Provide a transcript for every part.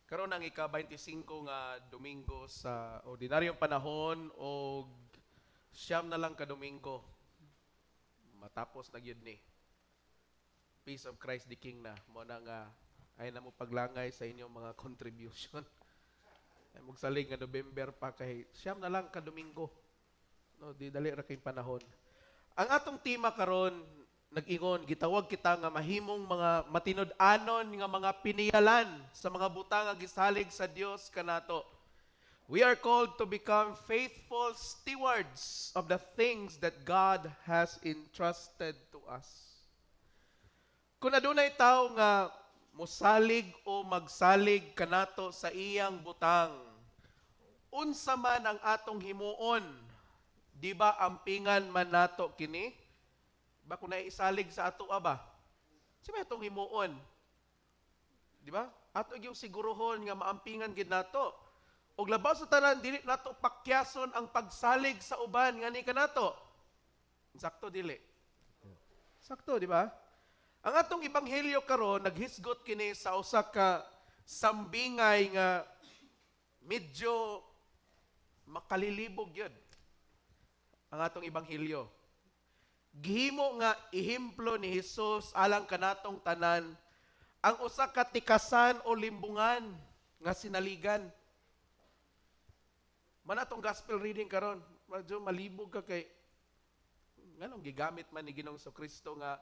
Karon ang ika-25 nga Domingo sa ordinaryong panahon o siyam na lang ka Domingo. Matapos na gyud ni. Peace of Christ the King na. Mo na nga ay na mo paglangay sa inyong mga contribution. Ay magsalig nga November pa kay siyam na lang ka Domingo. No, di dali ra kay panahon. Ang atong tema karon nag-ingon, gitawag kita nga mahimong mga matinud-anon nga mga piniyalan sa mga butang nga gisalig sa Dios kanato. We are called to become faithful stewards of the things that God has entrusted to us. Kung adunay tao nga mosalig o magsalig kanato sa iyang butang, unsa man ang atong himuon, di ba ampingan man nato kini? Ba kung naisalig sa ato ba? Siya itong himuon. Di ba? Ato yung siguruhon nga maampingan gid nato. Og labaw sa tanan dili nato pakyason ang pagsalig sa uban ngani kanato. Sakto dili. Sakto, di ba? Ang atong ebanghelyo karon naghisgot kini sa usa ka sambingay nga medyo makalilibog yun. Ang atong ebanghelyo. Gihimo nga ihemplo ni Hesus alang kanatong tanan ang usa ka tikasan o limbungan nga sinaligan. Manatong gospel reading karon, medyo malibog ka kay nganong gigamit man ni Ginoong Kristo nga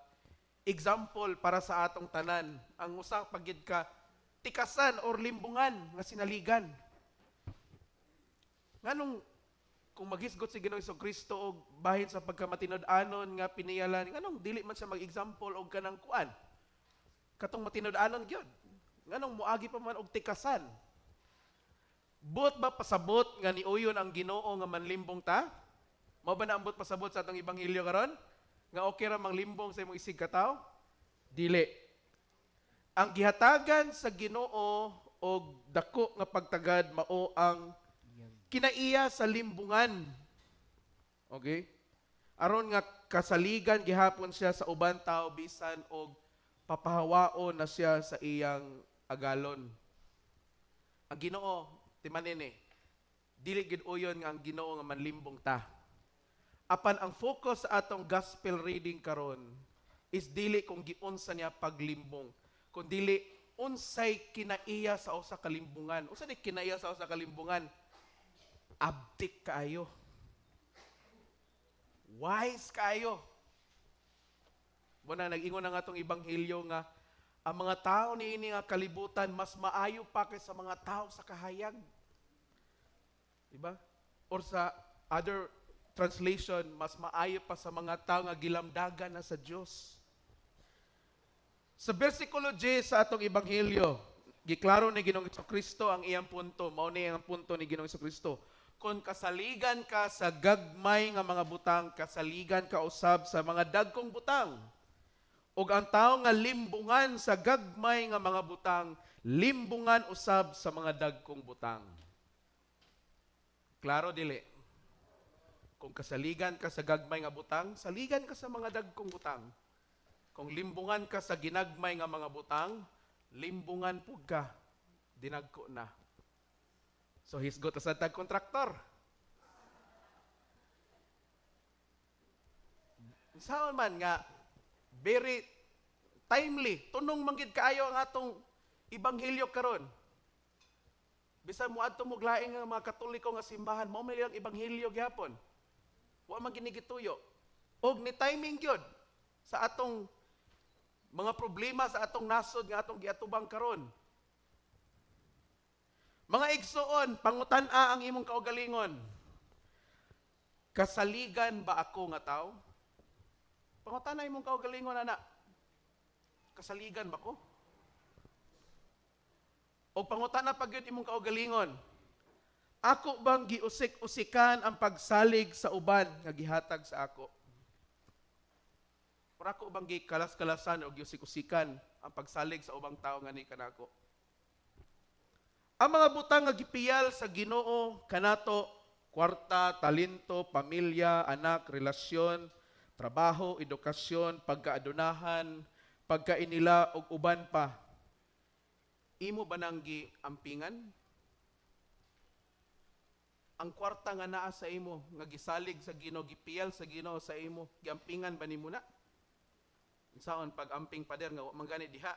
example para sa atong tanan. Ang usa pagid ka tikasan or limbungan nga sinaligan. Nganong kung maghisgot si Ginoong Kristo og bahin sa pagkamatinud-anon nga piniyalan, nganong dili man siya mag-example og kanang kuan? Katong matinud-anon gyud. Nganong moagi pa man og tikasan? Buot ba pasabot nga niuyon ang Ginoo nga manlimbong ta? Mao ba naambot pasabot sa atong ebanghelyo karon? Nga okay ra manglimbong sa imong isig ka tawo? Dili. Ang gihatagan sa Ginoo og dako nga pagtagad mao ang kinaiya sa limbungan. Okay? Aron nga kasaligan gihapon siya sa uban tao bisan og papahawaon na siya sa iyang agalon. Ang Ginoo timanini dili gid uyon nga ang Ginoo nga manlimbong ta. Apan ang focus sa atong gospel reading karon is dili kung giunsa niya paglimbong, kun dili unsay kinaiya sa usa ka limbungan. Unsa ni kinaiya sa usa ka limbungan? Abtik kaayo. Wise kaayo. Muna nag-ingon na nga itong ebanghelyo nga ang mga tao niini nga kalibutan mas maayo pa kaysa mga tao sa kahayag. Diba? Or sa other translation, mas maayo pa sa mga tao nga gilamdagan na sa Dios. Sa versikulo 10 sa atong ebanghelyo, giklaro ni Ginoong Kristo ang iyang punto. Mao ni ang punto ni Ginoong Kristo. Kung kasaligan ka sa gagmay nga mga butang, kasaligan ka usab sa mga dagkong butang. Ug ang tao nga limbungan sa gagmay nga mga butang, limbungan usab sa mga dagkong butang. Klaro dili? Kung kasaligan ka sa gagmay nga butang, saligan ka sa mga dagkong butang. Kung limbungan ka sa ginagmay nga mga butang, limbungan pug ka, dinagko na. So hisgot sa tag kontraktor. Saan man nga very timely, tunong manggid kaayo ang atong ebanghelyo karon. Bisan mo adto mo glaing nga mga Katoliko nga simbahan, mao may ang ebanghelyo gyapon. Wa man ginigituyo. Og ni timing gyud sa atong mga problema sa atong nasod nga atong giatubang karon. Mga igsoon, pangutan-a ang imong kaugalingon. Kasaligan ba ako nga tao? Pangutan-a imong kaugalingon, anak. Kasaligan ba ko? O pangutan-a pag yun imong kaugalingon. Ako bang giusik-usikan ang pagsalig sa uban nga gihatag sa ako? Or ako bang gikalas-kalasan o giusik-usikan ang pagsalig sa ubang tao nga ni kanako? Ang mga butang nga gipiyal sa Ginoo kanato kwarta, talento, pamilya, anak, relasyon, trabaho, edukasyon, pagkaadunahan, pagkainila og uban pa. imo ba nang giampingan? Ang kwarta nga naa sa imo, nga gisalig sa Ginoo, gipiyal sa Ginoo sa imo, giampingan ba nimo na? Unsaon pag amping pader nga wa man gani diha?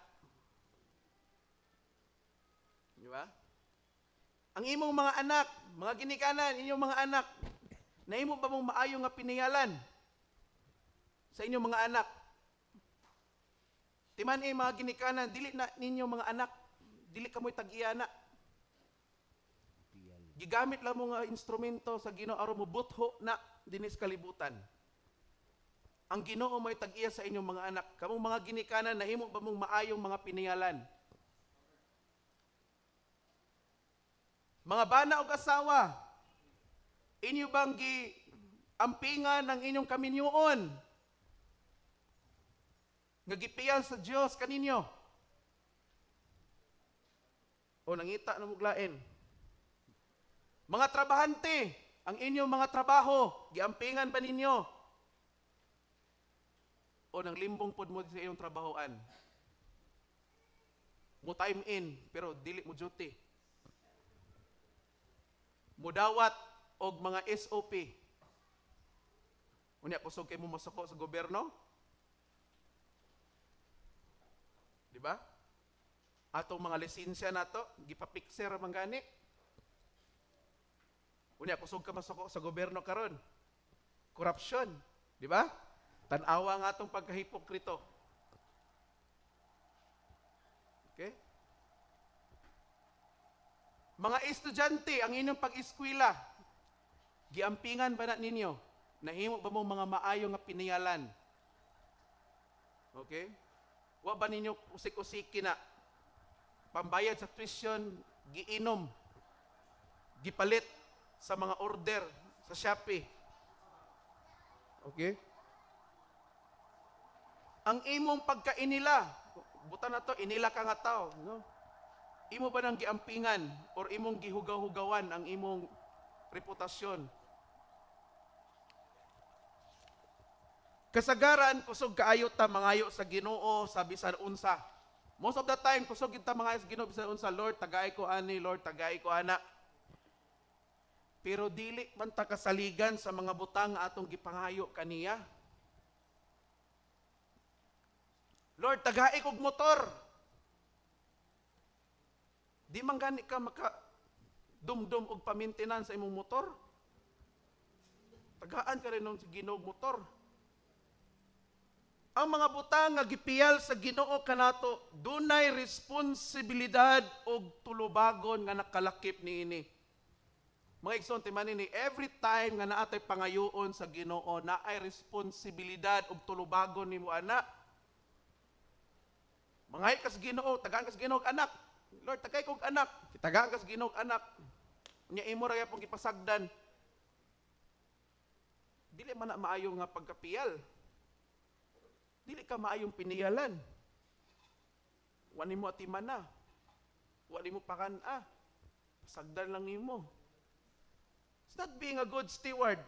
Di ba? Ang imong mga anak, mga ginikanan, inyong mga anak, nahimo ba mong maayo nga piniyalan sa inyong mga anak? Timan mga ginikanan, dili na ninyo mga anak, dili ka mo'y tag-iyana. Gigamit lang mo nga instrumento sa Ginoo aron mo butho na dinis kalibutan. Ang Ginoo mo'y tag-iya sa inyong mga anak. Kamong mga ginikanan, nahimo ba mong maayong mga piniyalan? Mga bana o asawa, inyo bang giampingan ng inyong kaminyoon? Nga gipiyal sa Dios kaninyo? O nangita na muglain? Mga trabahante, ang inyong mga trabaho, giampingan ba ninyo? O nang limbong pod mo sa inyong trabahoan? Mo time in, pero dili mo duty. Mudawat og mga SOP. Unya kusog kay mo masuko sa gobyerno? Di ba? Atong mga lisensya nato, gipapikser man gani. Unya kusog ka masuko sa gobyerno karon. Corruption, di ba? Tan-awa nga atong pagkahipokrito. Okay? Mga estudyante, ang inyong pag-eskwela, giampingan ba na ninyo? Nahimo ba mo mga maayo nga piniyalan? Okay? Wa ba ninyo usik-usiki na pambayad sa tuition, giinom, gipalit sa mga order sa Shopee? Okay? Ang imong pagkainila, buta na to, inila ka nga tao, no? Imo ba nang giampingan or imong gihugaw-hugawan ang imong reputasyon? Kasagaran, kusog kaayo ta mangayo sa Ginoo sa bisan unsa. Most of the time, kusog kita mangayo sa Ginoo bisan unsa, Lord, tagay ko ani, Lord, tagay ko ana. Pero dili man ta kasaligan sa mga butang nga atong gipangayo kaniya. Lord, tagay kog motor. Di man gani ka maka dumdum og pa-maintenance sa imong motor. Tagaan ka rin ng Ginoo motor. Ang mga butang nga gipiyal sa Ginoo kanato, dunay responsibilidad og tulubagon nga nakalakip niini. Mga igsoon timan ni every time nga naatay pangayoon sa Ginoo, naay responsibilidad og tulubagon nimo ana. Mangay ka sa Ginoo, tagaan ka sa Ginoo anak. Lord, tagay kong anak. Kitagaan ka sa Ginoo anak. Nya imo ra gyapon gipasagdan. Dili man na maayo nga pagkapiyal. Dili ka maayong piniyalan. Wa nimo atimana. Wa nimo pakan-a. Pasagdan lang nimo. It's not being a good steward.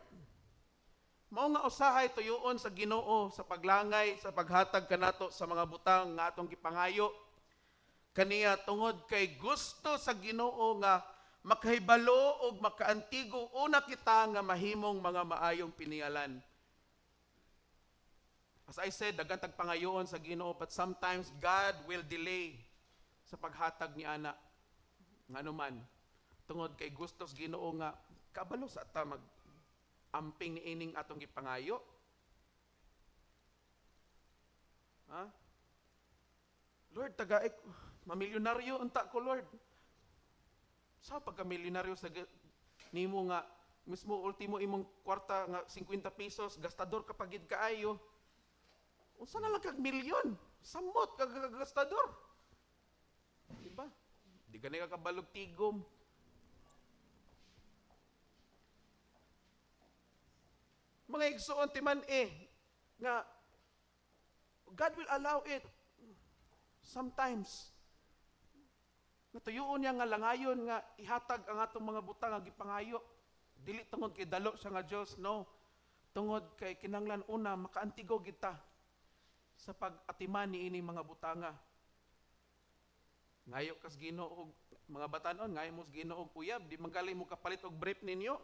Mao nga usahay tuyoon sa Ginoo sa paglangay, sa paghatag kanato sa mga butang nga atong gipangayo. Kaniya tungod kay gusto sa Ginoo nga makahibalo og makaantigo una kita nga mahimong mga maayong piniyalan. As I said, daghan tag pangayoon sa Ginoo, but sometimes God will delay sa paghatag ni ana. Nganuman, tungod kay gusto sa Ginoo nga kabalo sa ta mag amping ni ining atong gipangayo. Ha? Lord, tagaik mamilyonaryo unta ko, Lord. Sa pagka-milyonaryo sa nimo nga mismo ultimo imong kwarta nga 50 pesos gastador ka pagid kaayo. Unsa na lang kag milyon? Samot kag gastador. Di ba? Di gani ka kabalog tigom. Mga igsoon timan nga God will allow it sometimes. Natuyuon niya nga langayon nga ihatag ang atong mga butang nga gipangayo. Dili tungod kay dalo siya nga Dios, no. Tungod kay kinahanglan una makaantigo kita sa pag-atiman ni ining mga butanga. Ngayo kas Ginoo og mga batanon, ngayo mo Ginoo og uyab, di magaling mo kapalit og brief ninyo.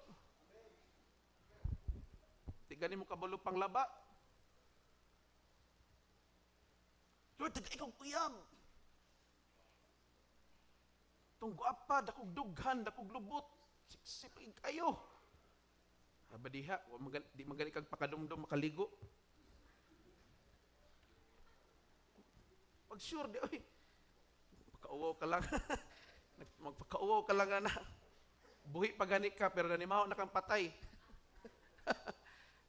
Di gani mo kabalo pang laba. Lord, ikaw uyab. Tong guapa, dakog dughan, dakog lubot. Siksipig kayo. Abadiha, di magaling kag pakadumdum makaligo. Pag sure di, oy, magpakauwaw ka lang. Magpakauwaw ka lang na. Buhi pa gani ka, pero ganimaw na kang patay.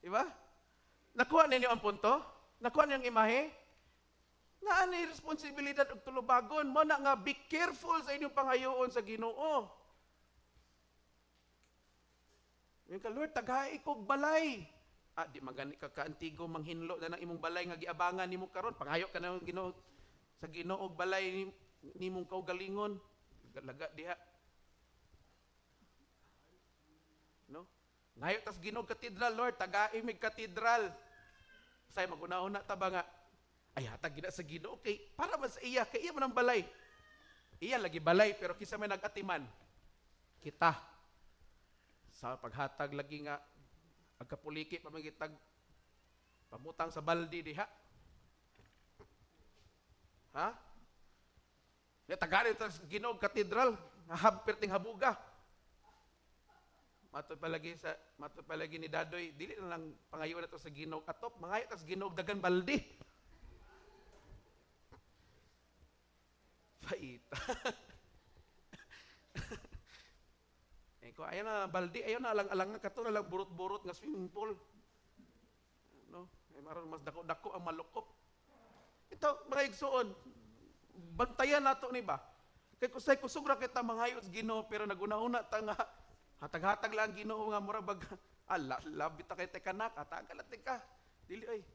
Diba? Nakuha ninyo ang punto? Nakuha ninyo ang imahe? Nga anay responsibilidad og tulubagon mo na nga be careful sa inyong pangayoon sa Ginoo. Yung ka, Lord, tagay kog balay. Di magani ka kaantigo manghinlo na ng imong balay nga giabangan nimo karon. Pangayo ka na Ginoo sa Ginoo og balay nimong kaugalingon. Laga diha. No? Ngayo tas Ginoo katedral, Lord, tagay mig katedral. Say maguna-una ta ba nga ay hatag gina sa Ginoo kay para man sa iya kay iya man ang balay. Iya lagi balay pero kisa may nagatiman. Kita sa paghatag lagi nga agkapuliki pamagitag pamutang sa baldi diha. Ha? Ya tagari ta sa Ginoo katedral, hampir ting habuga. Mato palagi ni Dadoy, dili na lang pangayo na to sa Ginoo atop, mangayo ta sa Ginoo dagan baldi. Paita. Ko ayo na baldi, ayo na alang-alang kato na lang burot-burot nga swimming pool. No, ay maron mas dako-dako ang malukop. Ito mga igsuon, bantayan nato ni ba? Kay kusay kusog ra kita mangayo sa Ginoo pero naguna-una ta nga hatag-hatag lang Ginoo nga mura bag labi ta kay tekanak, hatagal ka. Dili ay.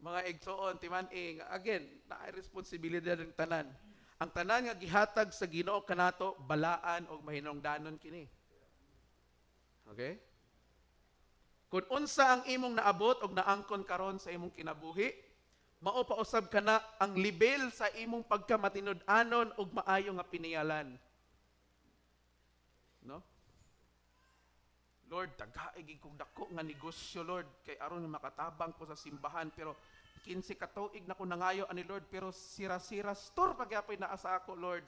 Mga igsuon timan-ing again, naay responsibilidad ng tanan. Ang tanan nga gihatag sa Ginoo kanato balaan og mahinungdanon kini. Okay? Kung unsa ang imong naabot og naangkon karon sa imong kinabuhi, mao pa usab kana ang level sa imong pagkamatinud-anon og maayo nga piniyalan. No? Lord, tagaig kog dako nga negosyo, Lord, kay aron makatabang ko sa simbahan pero 15 ka tuig na ko nangayo ani Lord pero sira-sira store pagyapoy naa sa ako, Lord.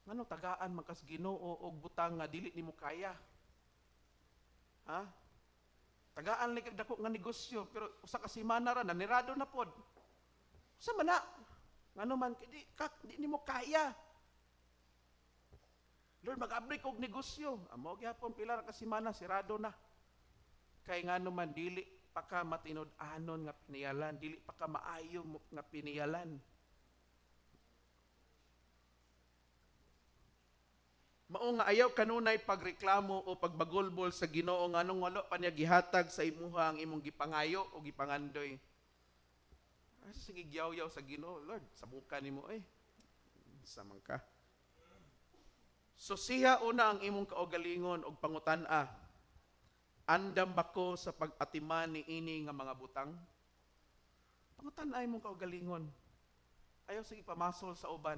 Ngano tagaan man kas Ginoo og butang nga dili nimo kaya? Ha? Tagaan ni kag dako nga negosyo pero usa ka semana ra nanirado na pod. Usa man na? Ngano man di nimo kaya? Lord, mag-abri kog negosyo. Amo gyapon pila ra ka semana sirado na. Kay ngano man dili pa ka matinud-anon nga piniyalan, dili pa ka maayo nga piniyalan. Mao nga ayaw kanunay pagreklamo o pagbagolbol sa Ginoo nganong wala pa niya gihatag sa imuha ang imong gipangayo o gipangandoy. Sige gyaw-yaw sa Ginoo, Lord, sabukan nimo sa man ka. So siya una ang imong kaugalingon og pangutan-a. Andam ba ko sa pag-atiman ni ini nga mga butang? Pangutan-a imong kaugalingon. Ayaw sige pamasol sa uban.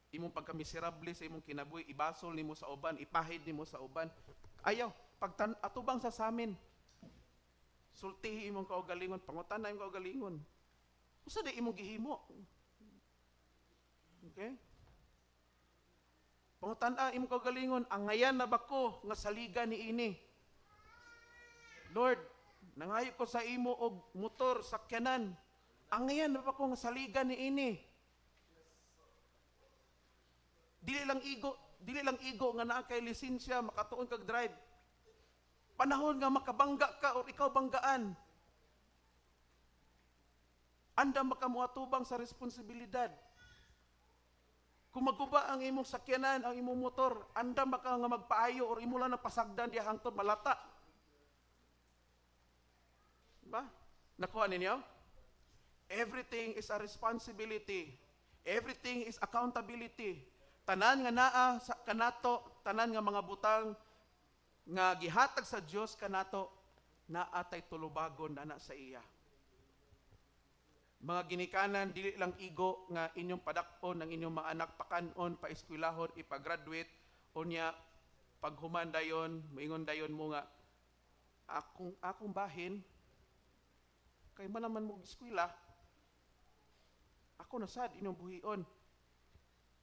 Imong pagkamiserable sa imong kinabuhi, ibasol nimo sa uban, ipahid nimo sa uban. Ayaw, atubang sa samin. Sultihi imong kaugalingon, pangutan-a imong kaugalingon. Usa di imong gihimo. Okay? Pangutan-a imong kaugalingon, ang ngayan na bako nga saliga ni ini. Lord, nangayo ko sa imo og motor, sakyanan. Ang ngayan na bako nga saliga ni ini. Dili lang igo nga naa kay lisensya makatuon kag drive. Panahon nga makabangga ka o ikaw banggaan. Anda makamuatubang sa responsibilidad. Kung magkuba ang imong sakyanan, ang imong motor, anda maka nga magpaayo or imo lang napasagdan diha hangtod malata. Diba? Nakuha ninyo? Everything is a responsibility. Everything is accountability. Tanan nga naa sa kanato, tanan nga mga butang nga gihatag sa Dios kanato, naa tay tulubagon ana sa iya. Mga ginikanan, dili lang igo nga inyong padakon ng inyong mga anak pakanon, paeskwelahon, ipagraduate, o niya, paghuman dayon, moingon dayon mo nga, akong bahin, kay man naman mo eskwela, ako na sad inyong buhion.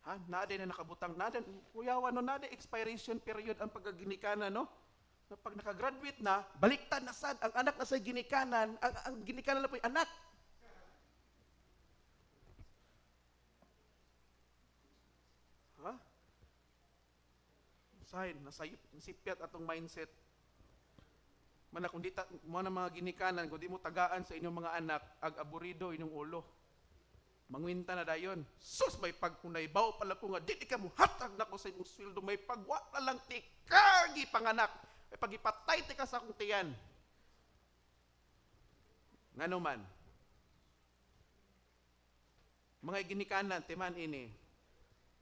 Ha? Naaday na nakabutang, naaday, kuyawan, no, naaday expiration period ang pagkaginikanan, no? Na pag nakagraduate na, baliktad na sad, ang anak na sa ginikanan, ang ginikanan na po yung anak. Ha? Sahin, nasipyat atong mindset. Mana kung di mo na mga ginikanan, kung di mo tagaan sa inyong mga anak, ag-aburido inyong ulo. Mangwinta na dayon. Sus, may pagkunaybaw pala ko nga, di ka mo hatag na ko sa imong sweldo, may pagwa na lang tikagi panganak, may pagipatay ka sa akong tiyan. Ngano man, mga ginikanan, timan ini,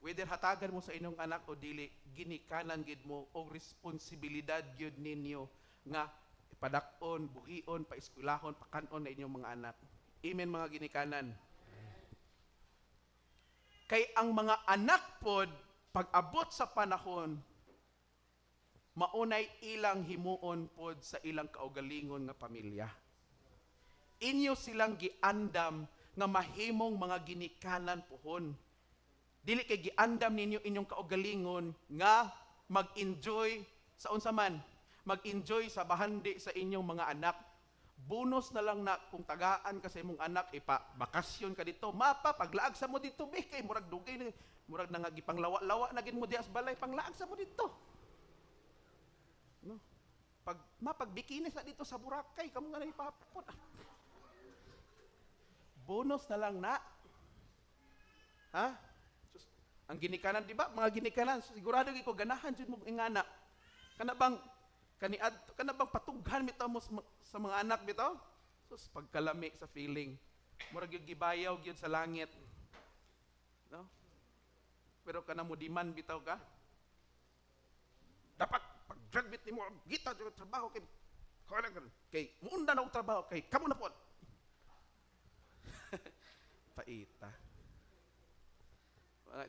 whether hatagan mo sa inyong anak o dili, ginikanan gid mo o responsibilidad gyud ninyo nga ipadakon, buhion, paeskwelahon, pakanon na inyong mga anak. Amen mga ginikanan. Kay ang mga anak pod pag-abot sa panahon maunay ilang himuon pod sa ilang kaugalingon nga pamilya. Inyo silang giandam nga mahimong mga ginikanan pohon. Dili kay giandam ninyo inyong kaugalingon nga mag-enjoy sa unsa man, mag-enjoy sa bahandi sa inyong mga anak. Bonus na lang na kung tagaan ka sa imong anak, bakasyon ka dito, mapa, paglaag sa mo dito, kay murag dugay, murag nangagipang lawa-lawa na gid mo dias balay, panglaag sa mo dito. No? Mapagbikini sa dito sa Boracay, kamo nga na ipapapot. Bonus na lang na. Ha? Ang ginikanan, di ba? Mga ginikanan, sigurado ko ganahan jud mo ingana. Kana bang patughan bitaw mo sa mga anak bitaw? Sus, pagkalami sa feeling. Murag yung gibayaw gyud sa langit. No? Pero kana mo diman bitaw ka. Dapat pag-graduate nimo gita jud trabaho kay muunda na og trabaho kay kamo na pod. Paita.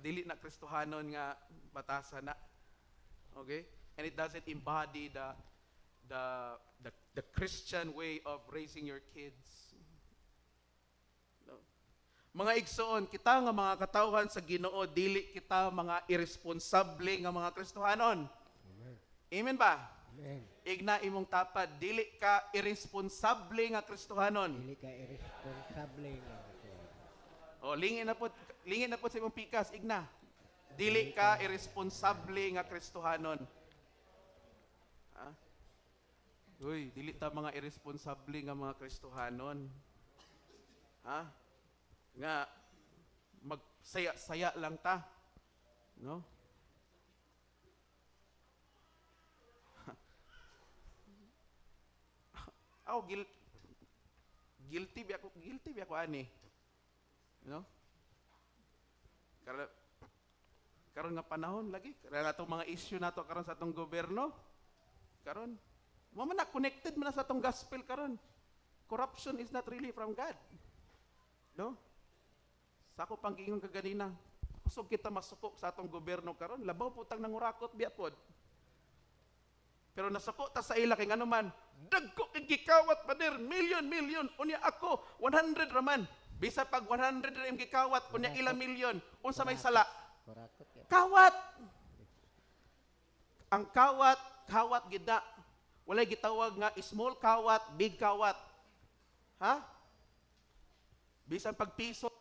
Dili na Kristohanon nga batasan na. Okay? And it doesn't embody the Christian way of raising your kids. No. Mga igsoon, kita nga mga katawhan sa Ginoo, dili kita mga irresponsable nga mga Kristohanon. Amen. Amen ba? Amen. Igna imong tapad, dili ka irresponsable nga Kristohanon. Dili ka irresponsable nga Kristohanon. O, lingin na po sa imong pikas, igna. Dili ka irresponsable nga Kristohanon. Ha? Uy, dili ta mga irresponsable nga mga Kristohanon. Ha? Nga magsaya-saya lang ta. No? Guilty bi ako ani. No? Karon nga panahon lagi, kaya atong mga issue nato karon sa atong gobyerno. Karon, mo man na connected man na sa atong gospel karon. Corruption is not really from God. No? Sa ako panggingon kaganina, kusog kita masuko sa atong gobyerno karon, labaw putang nangurakot biya pod. Pero nasuko ta sa ila kay ngano man, dagko kay gikawat pader, million, unya ako 100 raman. Bisa pag 100 ra im gikawat, unya ila milyon, unsa may sala? Kawat. Ang kawat gida. Walay gitawag nga small kawat, big kawat. Ha? Bisan pag piso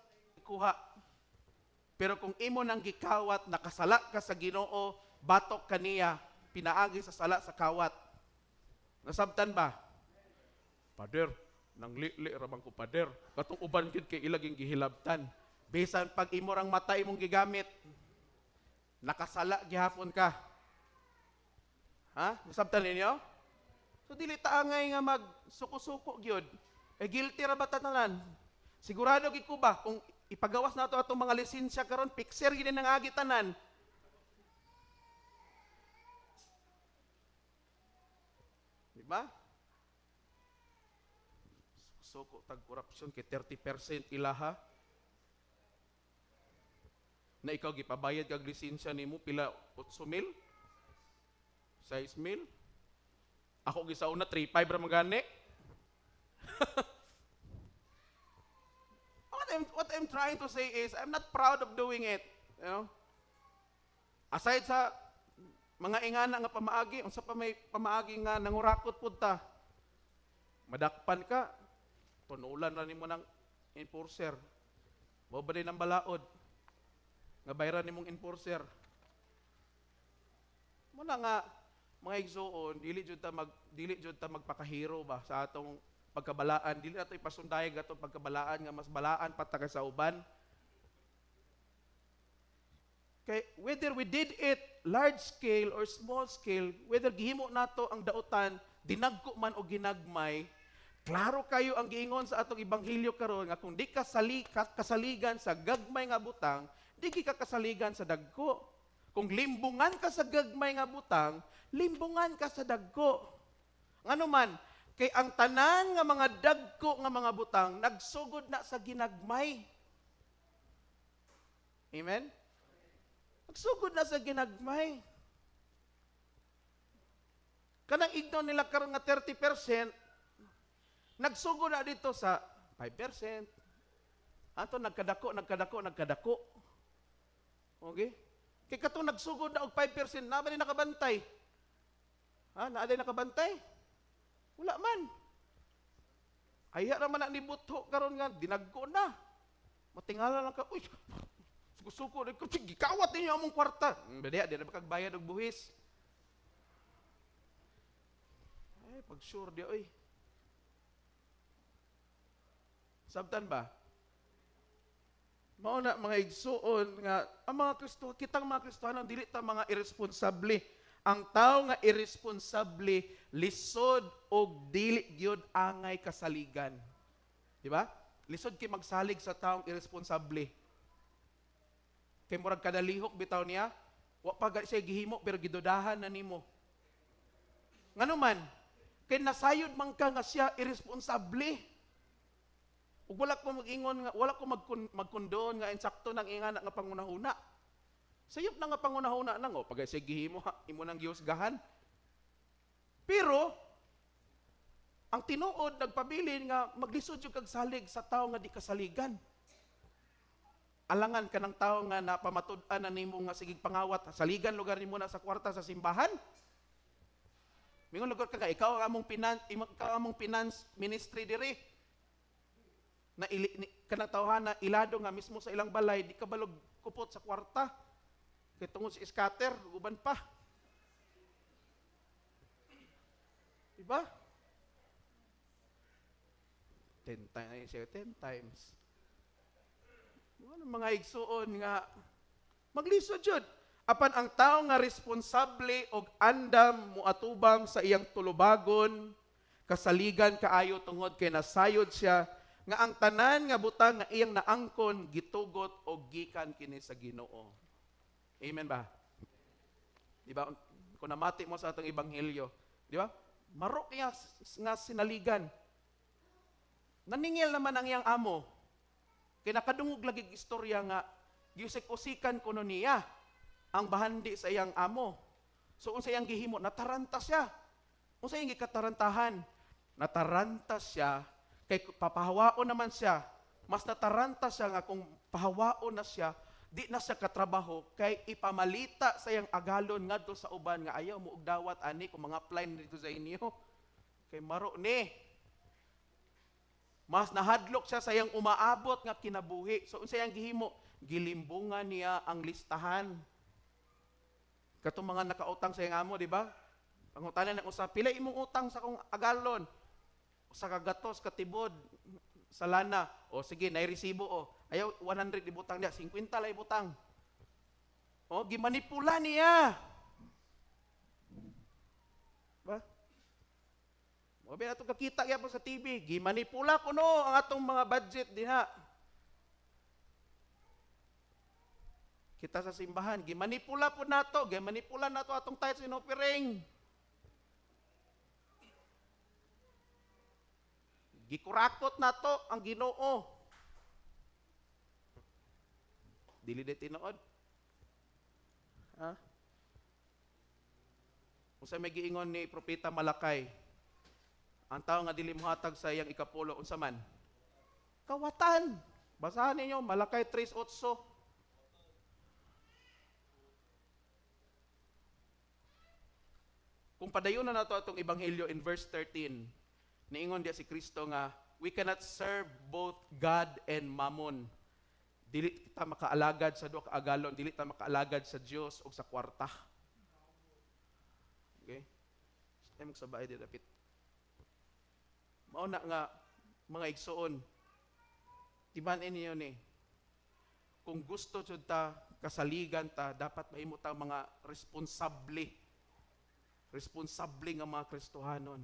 kuha. Pero kung imo nang gikawat, nakasala ka sa Ginoo, batok kaniya, pinaagi sa sala sa kawat. Nasabtan ba? Pader, nang li ramang ko pader. Katong uban gid kay ilaging gihilabtan. Bisan pag imo rang mata imong gigamit, nakasala gihapon ka. Ha? Nasabtan ninyo? So dili ta angay nga magsuko-suko gyud. Guilty ra ba tanan? Sigurado gid ko ba kung ipagawas nato atong mga lisensya karon, fixer gid nang agi tanan. Di ba? gisuko tag korupsyon kay 30% ilaha. Na ikaw gipabayad kag lisensya nimo pila 8,000, 6,000. Ako gisauna 3,500 ra magani. What I'm trying to say is I'm not proud of doing it, you know? Aside sa mga ingana nga pamaagi, unsa pa may pamaagi nga nangurakot pud ta. Madakpan ka, tunulan ra nimo ng enforcer. Mo ba din ang balaod? Nga bayran nimong enforcer. Muna nga mga igsoon, dili jud ta magpakahiro ba sa atong pagkabalaan, dili nato ipasunday atong pagkabalaan nga mas balaan pa ta sa uban. Kay whether we did it large scale or small scale, whether gihimo nato ang dautan dinagko man o ginagmay, klaro kayo ang giingon sa atong ebanghelyo karon nga kung di ka kasaligan sa gagmay nga butang, di ka kasaligan sa dagko. Kung limbungan ka sa gagmay nga butang, limbungan ka sa dagko. Ngano man, kay ang tanan nga mga dagko nga mga butang nagsugod na sa ginagmay. Amen? Nagsugod na sa ginagmay. Kanang ignon nila karon nga 30%, nagsugod na dito sa 5%. Ato nagkadako. Okay? Kay katong nagsugod na og 5%, na ba ni nakabantay? Ha, naa din nakabantay? Wala man. Aya ra man ni butho karon nga dinagko na. Matingala lang ka, uy. Suko ko gikawat ninyo among kwarta. Badiya di na bayad og buhis. Ay, pag sure di oy. Sabtan ba? Mao na mga igsuon nga ang mga Kristo, kitang mga Kristiyano dili ta mga irresponsable. Ang tao nga irresponsable lisod og dili gyud angay kasaligan. Di ba? Lisod kay magsalig sa taong irresponsable. Kay murag kadalihok bitaw niya, wa pa siya gihimo pero gidudahan na nimo. Ngano man, kay nasayod man ka nga siya irresponsable. Ug wala ko mag-ingon nga, wala ko magkondon nga insakto nang ingana nga pangunahuna. Sayop na nga pangunahuna nang pag siya gihimo imo nang gihusgahan. Pero ang tinuod nagpabilin nga maglisod jud kag salig sa tawo nga di kasaligan. Alangan ka ng tao nga napamatud-an na nimo nga sigig pangawat, saligan lugar nimo na sa kwarta sa simbahan. Mingon lugar ka ikaw ang among finance ministry diri. Na kanang tawhana ilado nga mismo sa ilang balay, di ka balog kupot sa kwarta. Kay tungod sa scatter, uban pa. Diba? 10 times. Ano mga igsuon nga maglisod jud. Apan ang tao nga responsable og andam muatubang sa iyang tulubagon, kasaligan kaayo tungod kay nasayod siya nga ang tanan nga butang nga iyang naangkon gitugot og gikan kini sa Ginoo. Amen ba? Di ba? Kung namati mo sa atong ebanghelyo, di ba? Marok niya nga sinaligan. Naningil naman ang iyang amo. Kaya nakadungog lagi istorya nga giusik-usikan kuno niya ang bahandi sa iyang amo. So unsa iyang gihimo? Nataranta siya. Unsa iyang gikatarantahan? Nataranta siya kay papahawaon naman siya. Mas nataranta siya nga kung pahawaon na siya, di na siya katrabaho kay ipamalita sa iyang agalon ngadto sa uban nga ayaw mo og dawat ani kung mga apply dito sa inyo. Kay maro ni. Mas nahadlok siya sa iyang umaabot nga kinabuhi. So unsa iyang gihimo? Gilimbungan niya ang listahan. Katong mga nakautang sa iyang amo, di ba? Pangutanan ng usa, pila imong utang sa kong agalon? Sa kagatos, katibod, sa lana. O sige, nairesibo o. Ayaw, 100 ibutang niya, 50 lang ibutang. O, gimanipula niya. Ba? O, ba itong kakita niya po sa TV, gimanipula ko no ang atong mga budget diha. Kita sa simbahan, gimanipula po nato, gimanipula nato atong tithes and offering. Gikurakot na to ang Ginoo. Dili di tinuod. Ha? Unsa may giingon ni Propeta Malakay? Ang tao nga dili mohatag sa iyang ikapulo, unsa man? Kawatan. Basahan ninyo, Malakay 3:8. Kung padayon na nato atong ebanghelyo in verse 13, niingon diya si Kristo nga, we cannot serve both God and mammon. Dili ta makaalagad sa duha ka agalon, dili ta makaalagad sa Dios ug sa kwarta. Okay? Ay magsabay di dapit. Mao na nga mga igsoon. Tibanin niyo ni. Kung gusto jud ta kasaligan ta, dapat mahimo ta mga responsable nga mga Kristohanon.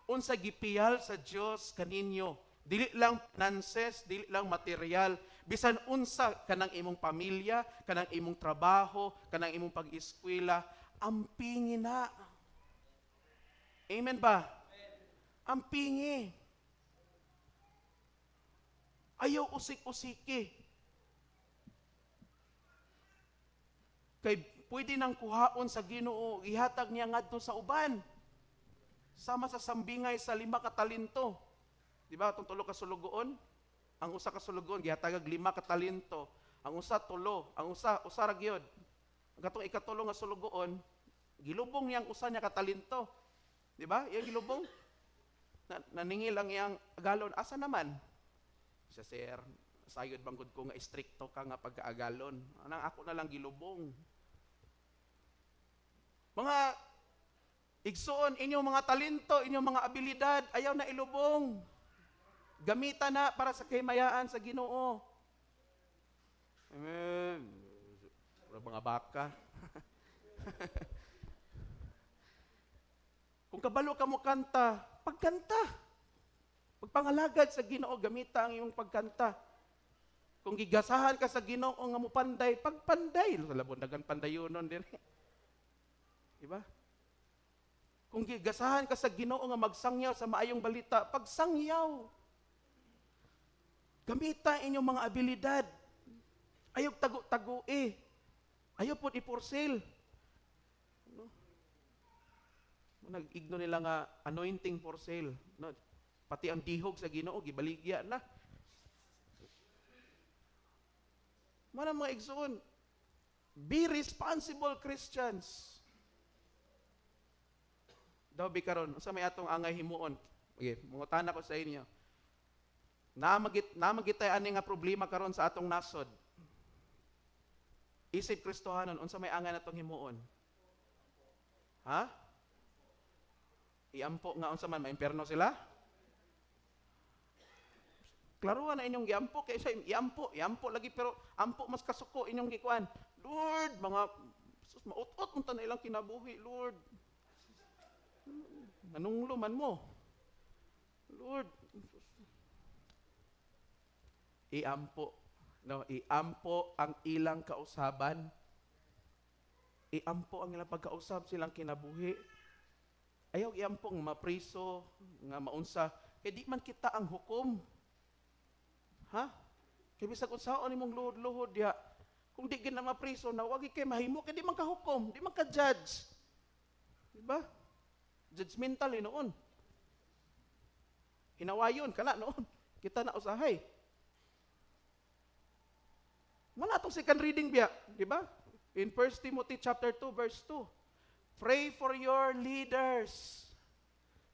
Unsa gipiyal sa Dios kaninyo, dili lang finances, dili lang material, bisan unsa kanang imong pamilya, kanang imong trabaho, kanang imong pag-eskwela, ampingin na. Amen ba? Ampingi. Ayaw usik-usiki. Kay pwede nang kuhaon sa Ginoo, ihatag niya ngadto sa uban. Sama sa sambingay sa 5 ka talento. Di ba, itong 3 ka sulugoon? Ang usa ka sulugoon, gihatagag 5 ka talento. Ang usa 3, ang usa ra gyud. Ang katong ikatulo nga sulugoon, gilubong niyang usa niya ka talento. Di ba? Iyang gilubong. Naningil ang iyang agalon. Asa naman? Sa sir, sayod banggod ko nga istrikto ka nga pagkaagalon. Anang ako na lang gilubong. Mga igsoon, inyong mga talento, inyong mga abilidad, ayaw na ilubong. Gamitan na para sa kahimayaan sa Ginoo. Amen. Mga baka. Kung kabalo ka mo kanta, pagkanta. Pagpangalagad sa Ginoo, gamita ang iyong pagkanta. Kung gigasahan ka sa Ginoo nga mo panday, pagpanday. Sa labondagan pandayonon din. Diba? Kung gigasahan ka sa Ginoo nga magsangyaw sa maayong balita, pagsangyaw. Gamita inyong mga abilidad. Ayaw tagu-tagu Ayaw po ipursil. No? Nag-igno nila nga anointing for sale. No? Pati ang dihog sa Ginoo gibaligya na. Mana mga igsoon, be responsible Christians. Daw bi karon, unsa may atong angay himuon? Okay, mungutana ko sa inyo. Namagitay ani nga problema karon sa atong nasod. Isip Kristohanon, unsa may angay natong himuon? Ha? Iampo nga unsa man, maimperno sila? Klaruan na inyong giampo kay sa iampo lagi pero ampo mas kasuko inyong gikuan. Lord, mga sus maut-ut unta na ilang kinabuhi, Lord. Nanunglo man mo. Lord, iampo. No, iampo ang ilang kausaban. Iampo ang ilang pagkausab silang kinabuhi. Ayaw iampo nga mapriso, nga maunsa. Kaya di man kita ang hukom. Ha? Kaya bisag unsaon imong luhod-luhod ya. Kung di gina mapriso na wagi kay mahimo kay di man ka hukom, di man ka judge. Di ba? Judgmental noon. Hinawayon kana noon. Kita na usahay. Wala itong second reading biya, di ba? In 1 Timothy chapter 2 verse 2. Pray for your leaders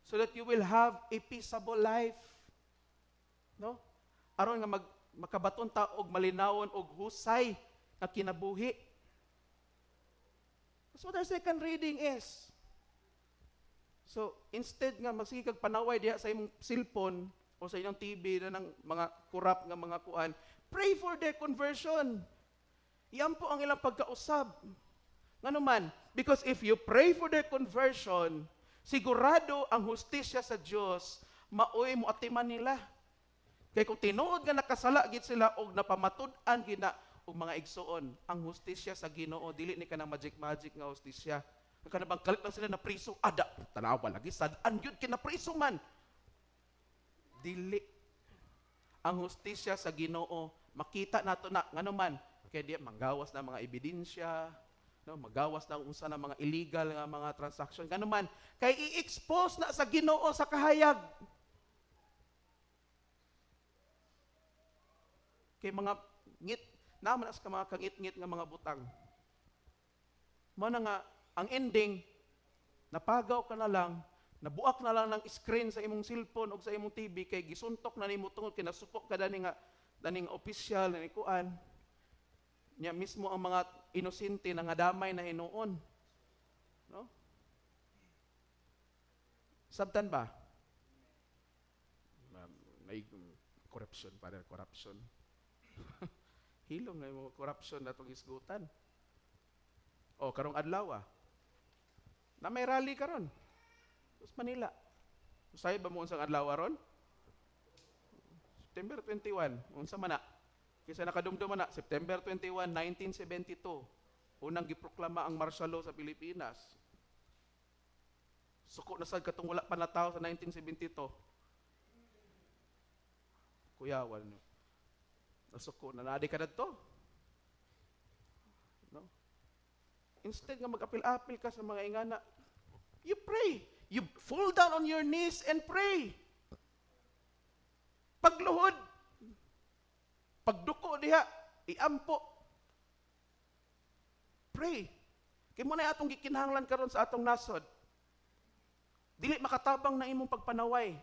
so that you will have a peaceable life. No? Aron nga makabaton ta og malinawon og husay nga kinabuhi. That's what our second reading is. So, instead nga magsige kag panaway diha sa imong cellphone o sa inyong TV na ng mga kurap nga mga kuan, pray for their conversion. Iyan po ang ilang pagkausab. Ngano man, because if you pray for their conversion, sigurado ang hustisya sa Dios maoy mo atiman nila. Kay kung tinuod nga nakasala gid sila og napamatud-an gid na og mga igsoon, ang hustisya sa Ginoo dili ni kanang magic nga hustisya. Kana bang kalit lang sila na priso, ada tanaw pa lagi sad-an gyud kina priso man. Dili. Ang hustisya sa Ginoo makita nato na nganuman kay di manggawas na mga ebidensya, no, magawas na unsa na mga illegal nga mga transaction nganuman kay i-expose na sa Ginoo sa kahayag. Kay mga ngit naman as ka mga kangit-ngit nga mga butang. Mo na nga ang ending napagaw ka na lang, nabuak na lang ng screen sa imong cellphone o sa imong TV kay gisuntok na nimo tungod kay nasupok ka dani nga official ni kuan. Nya mismo ang mga inosente na nga damay na hinuon. No? Sabtan ba? May corruption, para corruption. Hilong na yung corruption na itong isgutan. O, karong adlaw na may rally karon sa Manila. Usay ba mo unsang adlaw ron? September 21. Unsa man na? Kisa nakadumdum na September 21, 1972. Unang giproklama ang martial law sa Pilipinas. Suko na sad katong wala pa natawo sa 1972. Kuyawan nyo. Nasuko na naadi ka na to. No? Instead nga mag-apil-apil ka sa mga ingana, you pray. You fall down on your knees and pray. Pagluhod, pagduko diha, iampo. Pray. Kaya mo na atong gikinahanglan karon sa atong nasod. Dili makatabang na imong pagpanaway.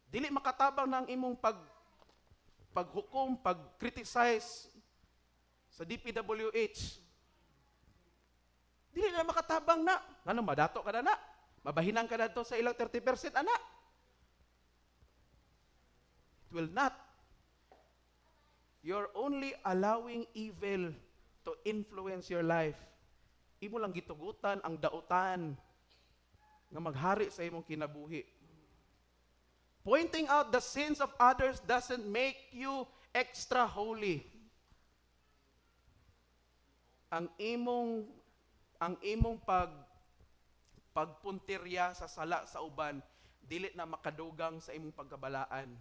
Dili makatabang na ang imong paghukom, pag-criticize sa DPWH. Dili na makatabang na. Ngano, madato ka na. Mabahinang ka na to sa ilang 30% ana. It will not. You're only allowing evil to influence your life. Imo lang gitugutan ang dautan nga maghari sa imong kinabuhi. Pointing out the sins of others doesn't make you extra holy. Ang imong pagpuntirya sa sala sa uban dili na makadugang sa imong pagkabalaan.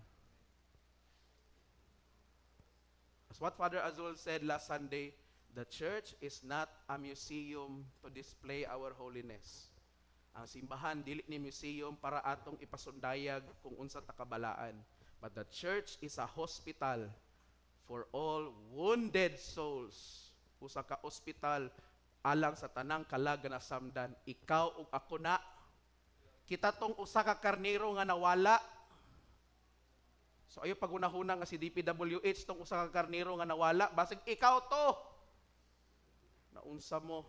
As what Father Azul said last Sunday, the church is not a museum to display our holiness. Ang simbahan dili ni museum para atong ipasundayag kung unsa ta kabalaan. But the church is a hospital for all wounded souls. Usa ka ospital alang sa tanang kalag na samdan. Ikaw ug ako na. Kita tong usa ka karnero nga nawala. So ayo pagunahuna nga si DPWH tong usa ka karnero nga nawala, basig ikaw to. Naunsa mo?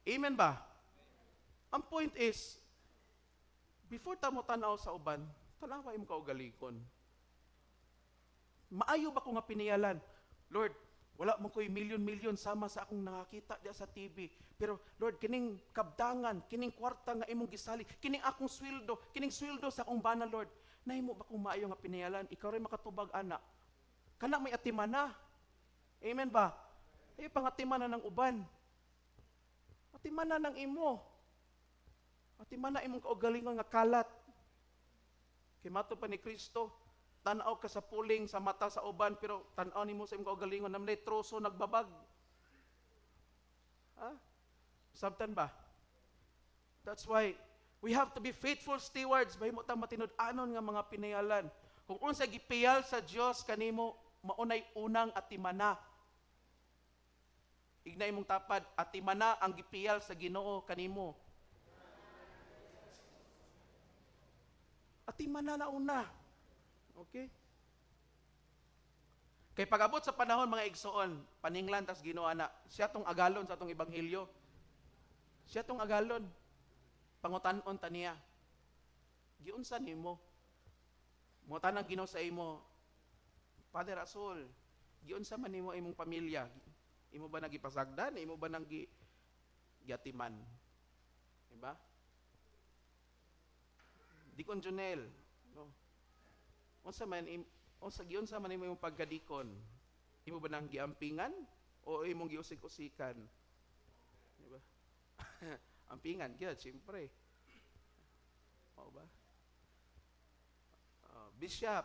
Amen ba? Ang point is, before ta mo tanaw sa uban, tanawa imong kaugalikon. Maayo ba ko nga piniyalan? Lord, wala mo ko'y milyon-milyon sama sa akong nakakita diya sa TV. Pero Lord, kining kabdangan, kining kwarta nga imong gisali, kining akong sweldo sa akong bana, Lord. Nahimo ba kung maayo nga piniyalan? Ikaw rin makatubag, anak. Kana may atimana. Amen ba? Ay pangatimana ng uban. Atimana ng imo. Atimana imong kaugalingon nga kalat. Kay mato pa ni Kristo, tanaw ka sa puling sa mata sa uban pero tanaw nimo sa imong kaugalingon namnay troso nagbabag. Ha? Sabtan ba? That's why we have to be faithful stewards. Bahimo ta matinud-anon nga mga pinayalan. Kung unsa gipiyal sa Dios kanimo, maunay unang atimana. Ignay mong tapad, atimana ang gipiyal sa Ginoo kanimo. Atimana na una. Okay? Kay pag-abot sa panahon mga igsoon, paninglan tas Ginoo ana, siya tong agalon sa atong ebanghelyo. Siya tong agalon. Pangutan-on ta niya. Giunsa nimo? Mo tanang Ginoo sa imo, Father Azul, giunsa man nimo imong pamilya? Imo ba nagipasagdan? Imo ba nang giatiman? Diba? Dikon Jonel, no? Unsa man giunsa man imong pagkadikon? Imo ba nang giampingan o imong giusik-usikan? Diba? Ampingan gyud siyempre. Mao ba? Bishop,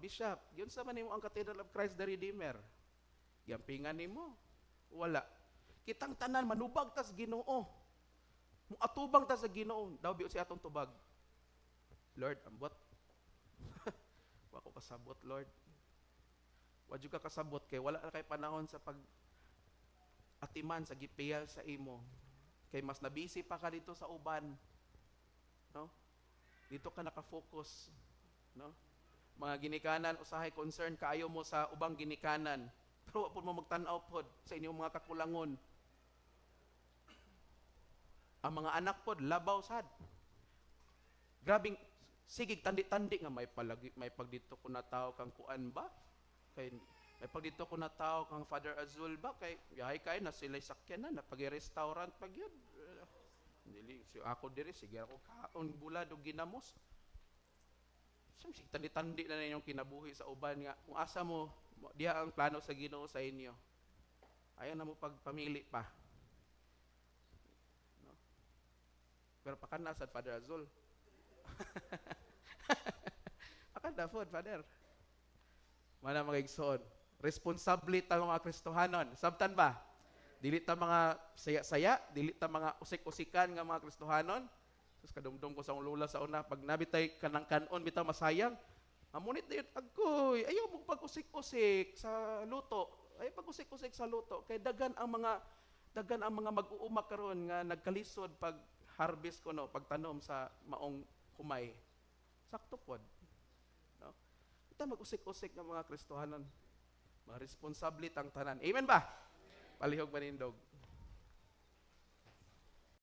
Bishop, yun sa man nimo ang Cathedral of Christ the Redeemer. Giampingan nimo? Wala. Kitang tanan manubag tas Ginoo. Atubang ta sa Ginoo, daw biyo si atong tubag. Lord, ambot. Wa ko kasabot, Lord. Wa jud ka kasabot kay wala na kay panahon sa pag atiman sa gipiyal sa imo. Kay mas nabisi pa ka dito sa uban. No? Dito ka naka-focus, no? Mga ginikanan usahay concern kaayo mo sa ubang ginikanan. Pero wa pud mo magtan-aw pod sa inyong mga kakulangon. Ang mga anak pod labaw sad. Grabing sigig tandi-tandi nga may pag dito ko na tao kang kuan ba? Kay may pag dito ko na tao kang Father Azul ba kay yahay kay na sila sakyanan na pag-restaurant pag yun. Dili si ako diri sige ako kaon bulad og ginamos. Sig tandi-tandi na ninyong kinabuhi sa uban nga kung asa mo diha ang plano sa Ginoo sa inyo. Ayaw na mo pagpamili pa. Pero pakana sa Father Azul. Pakana po, Father. Mana mga igsoon. Responsable ta mga Kristohanon. Sabtan ba? Dili ta mga saya-saya, dili ta mga usik-usikan nga mga Kristohanon. Sus kadumdum ko sa akong lula sa una pag nabitay kanang kanon bitaw masayang. Amunit dayon agkoy. Ayaw mo pag-usik-usik sa luto. Ayaw pag-usik-usik sa luto kay dagan ang mga mag-uuma karon nga nagkalisod pag harvest ko no pagtanom sa maong humay. Sakto pod. No? Ita mag-usik-usik ng mga Kristohanon. Mga responsable tang tanan. Amen ba? Palihog manindog.